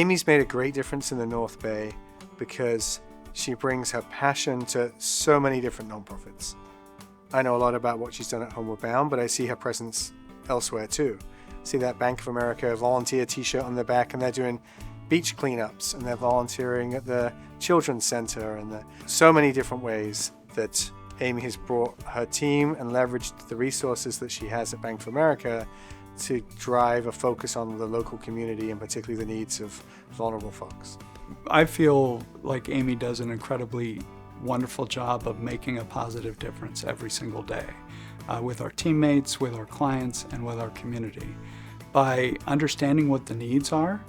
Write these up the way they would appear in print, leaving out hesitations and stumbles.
Amy's made a great difference in the North Bay because she brings her passion to so many different nonprofits. I know a lot about what she's done at Homeward Bound, but I see her presence elsewhere too. See that Bank of America volunteer t-shirt on their back, and they're doing beach cleanups, and they're volunteering at the Children's Center, and so many different ways that Amy has brought her team and leveraged the resources that she has at Bank of America to drive a focus on the local community and particularly the needs of vulnerable folks. I feel like Amy does an incredibly wonderful job of making a positive difference every single day with our teammates, with our clients, and with our community. By understanding what the needs are,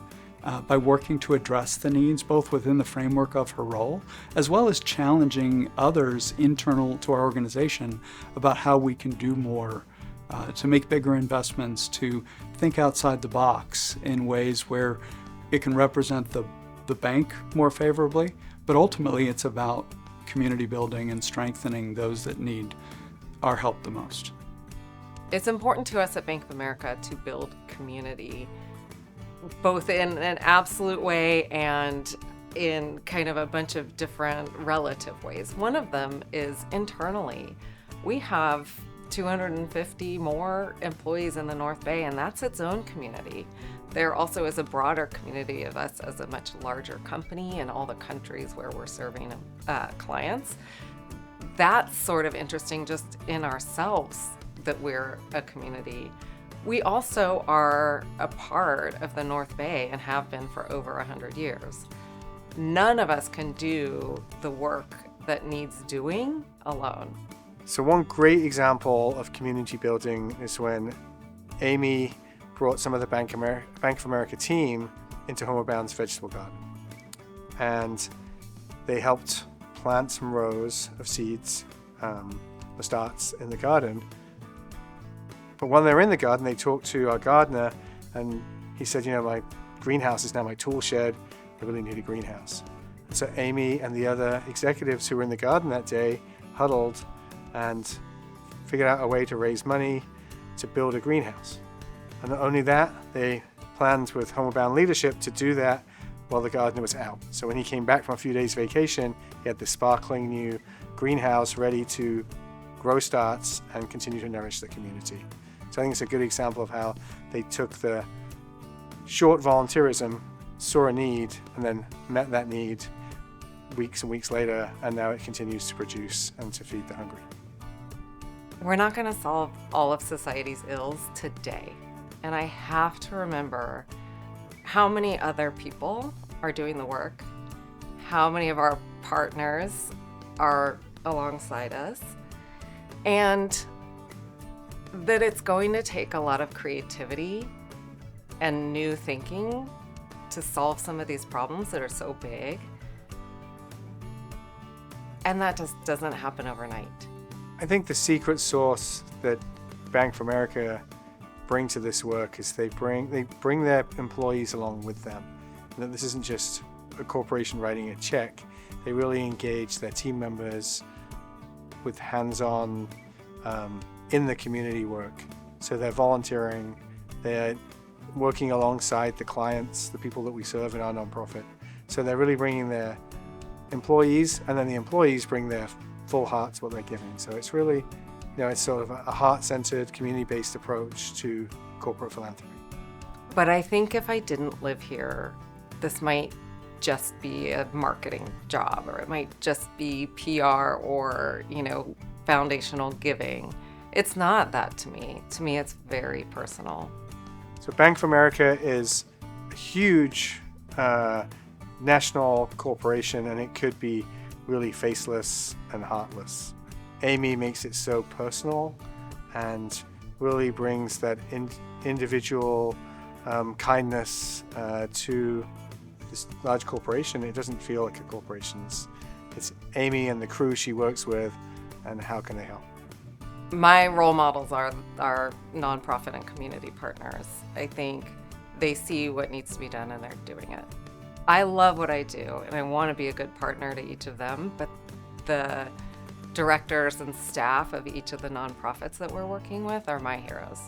by working to address the needs both within the framework of her role, as well as challenging others internal to our organization about how we can do more, to make bigger investments, to think outside the box in ways where it can represent the bank more favorably, but ultimately it's about community building and strengthening those that need our help the most. It's important to us at Bank of America to build community, both in an absolute way and in kind of a bunch of different relative ways. One of them is internally. We have 250 more employees in the North Bay, and that's its own community. There also is a broader community of us as a much larger company in all the countries where we're serving clients. That's sort of interesting just in ourselves that we're a community. We also are a part of the North Bay and have been for over 100 years. None of us can do the work that needs doing alone. So one great example of community building is when Amy brought some of the Bank of America team into Homeward Bound's vegetable garden. And they helped plant some rows of seeds or starts in the garden. But when they were in the garden, they talked to our gardener, and he said, my greenhouse is now my tool shed. I really need a greenhouse. And so Amy and the other executives who were in the garden that day huddled and figured out a way to raise money to build a greenhouse. And not only that, they planned with Homeward Bound leadership to do that while the gardener was out. So when he came back from a few days vacation, he had this sparkling new greenhouse ready to grow starts and continue to nourish the community. So I think it's a good example of how they took the short volunteerism, saw a need, and then met that need weeks and weeks later, and now it continues to produce and to feed the hungry. We're not going to solve all of society's ills today. And I have to remember how many other people are doing the work, how many of our partners are alongside us, and that it's going to take a lot of creativity and new thinking to solve some of these problems that are so big. And that just doesn't happen overnight. I think the secret sauce that Bank of America bring to this work is they bring their employees along with them. And that this isn't just a corporation writing a check. They really engage their team members with hands-on in the community work. So they're volunteering, they're working alongside the clients, the people that we serve in our nonprofit. So they're really bringing their employees, and then the employees bring their full heart to what they're giving. So it's really, it's sort of a heart-centered, community-based approach to corporate philanthropy. But I think if I didn't live here, this might just be a marketing job, or it might just be PR or, foundational giving. It's not that to me. To me, it's very personal. So Bank of America is a huge national corporation, and it could be really faceless and heartless. Amy makes it so personal and really brings that individual kindness to this large corporation. It doesn't feel like a corporation. It's Amy and the crew she works with, and how can they help? My role models are our nonprofit and community partners. I think they see what needs to be done and they're doing it. I love what I do, and I want to be a good partner to each of them, but the directors and staff of each of the nonprofits that we're working with are my heroes.